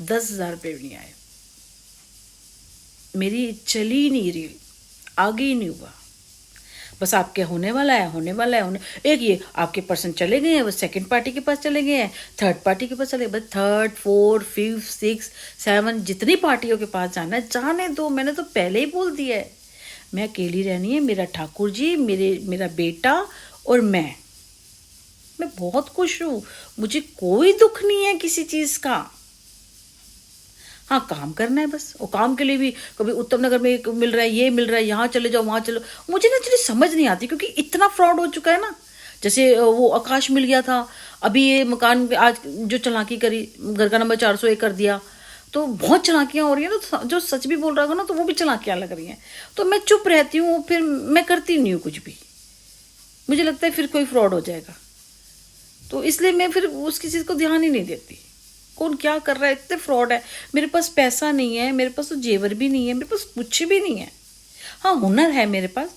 10,000 रुपये भी नहीं आए। मेरी चली ही नहीं रील, आगे ही नहीं हुआ। बस आपके होने वाला है, होने वाला है, होने एक ये आपके पर्सन चले गए हैं, वो सेकंड पार्टी के पास चले गए हैं, थर्ड पार्टी के पास चले गए। बस third, fourth, fifth, six, seven, जितनी पार्टियों के पास जाना है जाने दो। मैंने तो पहले ही बोल दिया है, मैं अकेली रहनी है। मेरा ठाकुर जी, मेरा बेटा और मैं बहुत खुश हूँ। मुझे कोई दुख नहीं है किसी चीज़ का। हाँ, काम करना है बस। और काम के लिए भी कभी उत्तम नगर में मिल रहा है, ये मिल रहा है, यहाँ चले जाओ, वहाँ चलो। मुझे ना एक्चुअली समझ नहीं आती, क्योंकि इतना फ्रॉड हो चुका है ना। जैसे वो आकाश मिल गया था, अभी ये मकान आज जो चालाकी करी, घर का नंबर 401 कर दिया। तो बहुत चालाकियाँ हो रही हैं। तो जो सच भी बोल रहा होगा ना, तो वो भी चालाकियाँ लग रही हैं। तो मैं चुप रहती हूँ, फिर मैं करती नहीं हूँ कुछ भी। मुझे लगता है फिर कोई फ्रॉड हो जाएगा, तो इसलिए मैं फिर उसकी चीज़ को ध्यान ही नहीं देती। कौन क्या कर रहा है, इतने फ्रॉड है। मेरे पास पैसा नहीं है, मेरे पास तो जेवर भी नहीं है, मेरे पास कुछ भी नहीं है। हाँ, हुनर है मेरे पास,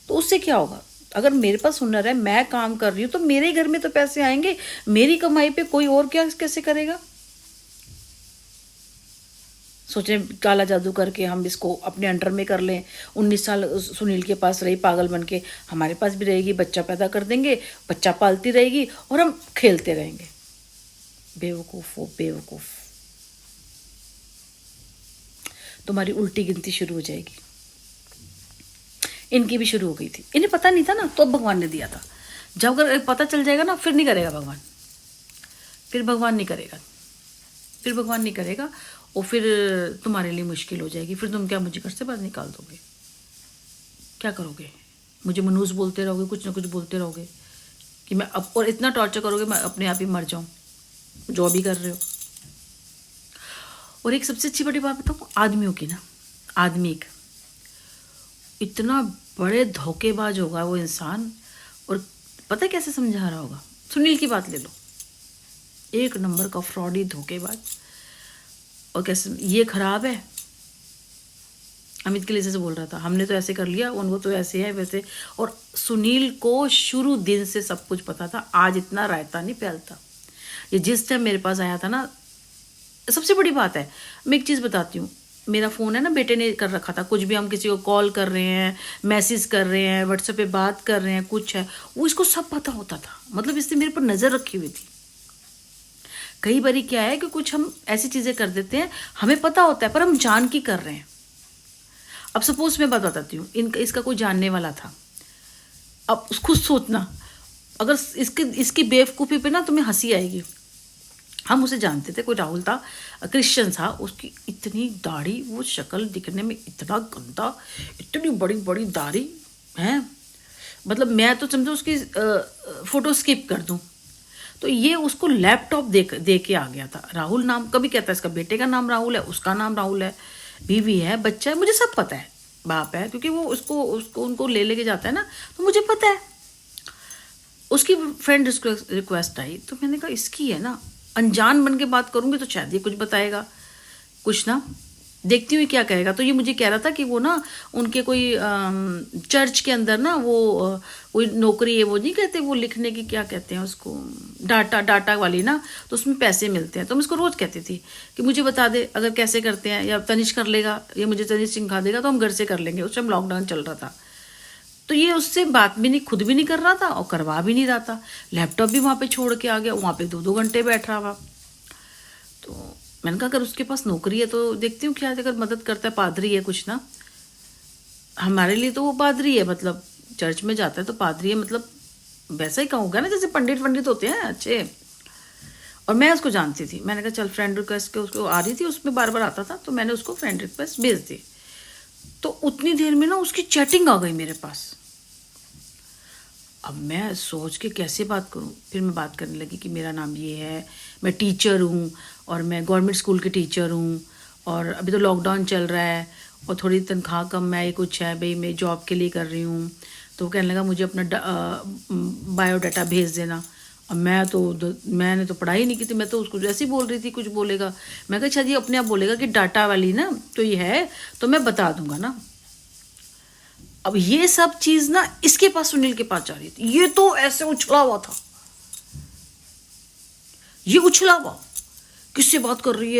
तो उससे क्या होगा। अगर मेरे पास हुनर है, मैं काम कर रही हूँ, तो मेरे घर में तो पैसे आएंगे। मेरी कमाई पे कोई और क्या कैसे करेगा। सोचे काला जादू करके हम इसको अपने अंडर में कर लें। 19 साल सुनील के पास रही पागल बन के, हमारे पास भी रहेगी। बच्चा पैदा कर देंगे, बच्चा पालती रहेगी और हम खेलते रहेंगे। बेवकूफ हो बेवकूफ। तुम्हारी उल्टी गिनती शुरू हो जाएगी। इनकी भी शुरू हो गई थी, इन्हें पता नहीं था ना, तो भगवान ने दिया था। जब अगर पता चल जाएगा ना, फिर नहीं करेगा भगवान। फिर भगवान नहीं करेगा, फिर भगवान नहीं करेगा। और फिर तुम्हारे लिए मुश्किल हो जाएगी। फिर तुम क्या मुझे घर से बाहर निकाल दोगे? क्या करोगे? मुझे मनूस बोलते रहोगे, कुछ ना कुछ बोलते रहोगे कि मैं अब, और इतना टॉर्चर करोगे मैं अपने आप ही मर जाऊं, जो भी कर रहे हो। और एक सबसे अच्छी बड़ी बात बताऊँ आदमियों की ना, आदमी इतना बड़े धोखेबाज होगा वो इंसान। और पता है कैसे समझा रहा होगा? सुनील की बात ले लो, एक नंबर का फ्रॉडी धोखेबाज। और कैसे ये खराब है। अमित के लिए जैसे बोल रहा था, हमने तो ऐसे कर लिया, उनको तो ऐसे है वैसे। और सुनील को शुरू दिन से सब कुछ पता था। आज इतना रायता नहीं फैलता। ये जिस टाइम मेरे पास आया था ना, सबसे बड़ी बात है, मैं एक चीज़ बताती हूँ। मेरा फ़ोन है ना, बेटे ने कर रखा था। कुछ भी हम किसी को कॉल कर रहे हैं, मैसेज कर रहे हैं, व्हाट्सएप पे बात कर रहे हैं, कुछ है, वो इसको सब पता होता था। मतलब इसने मेरे पर नज़र रखी हुई थी। कई बारी क्या है कि कुछ हम ऐसी चीज़ें कर देते हैं, हमें पता होता है पर हम जान की कर रहे हैं। अब सपोज मैं बात बताती हूँ, इसका कोई जानने वाला था। अब खुद सोचना, अगर इसकी बेवकूफ़ी पे ना तुम्हें हंसी आएगी। हम उसे जानते थे, कोई राहुल था, क्रिश्चियन था। उसकी इतनी दाढ़ी, वो शक्ल दिखने में इतना गंदा, इतनी बड़ी बड़ी दाढ़ी है। मतलब मैं तो समझो उसकी फ़ोटो स्किप कर दूँ। तो ये उसको लैपटॉप दे के आ गया था। राहुल नाम, कभी कहता है इसका बेटे का नाम राहुल है, उसका नाम राहुल है, बीवी है, बच्चा है, मुझे सब पता है, बाप है, क्योंकि वो उसको उनको लेके जाता है ना, तो मुझे पता है। उसकी फ्रेंड रिक्वेस्ट आई, तो मैंने कहा इसकी है ना, अनजान बन के बात करूंगी तो शायद ये कुछ बताएगा, कुछ ना, देखती हुई क्या कहेगा। तो ये मुझे कह रहा था कि वो ना उनके कोई चर्च के अंदर ना वो कोई नौकरी है, वो नहीं कहते, वो लिखने की क्या कहते हैं उसको, डाटा वाली ना, तो उसमें पैसे मिलते हैं। तो मैं उसको रोज़ कहती थी कि मुझे बता दे अगर कैसे करते हैं, या तनिष कर लेगा, या मुझे तनिष सिखा देगा तो हम घर से कर लेंगे। उस टाइम लॉकडाउन चल रहा था, तो ये उससे बात भी नहीं, खुद भी नहीं कर रहा था और करवा भी नहीं रहा था। लैपटॉप भी वहाँ पे छोड़ के आ गया, वहाँ पे 2-2 घंटे बैठ रहा हुआ। तो मैंने कहा अगर उसके पास नौकरी है तो देखती हूँ क्या, अगर मदद करता है, पादरी है कुछ ना, हमारे लिए तो वो पादरी है, मतलब चर्च में जाता है तो पादरी है, मतलब वैसा ही कहूँगा ना जैसे पंडित होते हैं अच्छे। और मैं उसको जानती थी, मैंने कहा चल फ्रेंड रिक्वेस्ट के उसको आ रही थी, उसमें बार बार आता था, तो मैंने उसको फ्रेंड रिक्वेस्ट भेज दी। तो उतनी देर में ना उसकी चैटिंग आ गई मेरे पास। अब मैं सोच के कैसे बात करूं, फिर मैं बात करने लगी कि मेरा नाम ये है, मैं टीचर हूँ और मैं गवर्नमेंट स्कूल की टीचर हूँ, और अभी तो लॉकडाउन चल रहा है और थोड़ी तनख्वाह कम है, कुछ है भाई, मैं जॉब के लिए कर रही हूँ। तो वो कहने लगा मुझे अपना बायोडाटा भेज देना। अब मैंने तो पढ़ाई नहीं की थी, मैं तो उसको जैसे ही बोल रही थी कुछ बोलेगा। मैं कहा अच्छा जी, अपने आप बोलेगा कि डाटा वाली ना तो ये है, तो मैं बता दूंगा ना। अब ये सब चीज ना इसके पास, सुनील के पास जा रही थी। ये तो ऐसे उछला हुआ था, ये उछला हुआ, किससे बात कर रही है,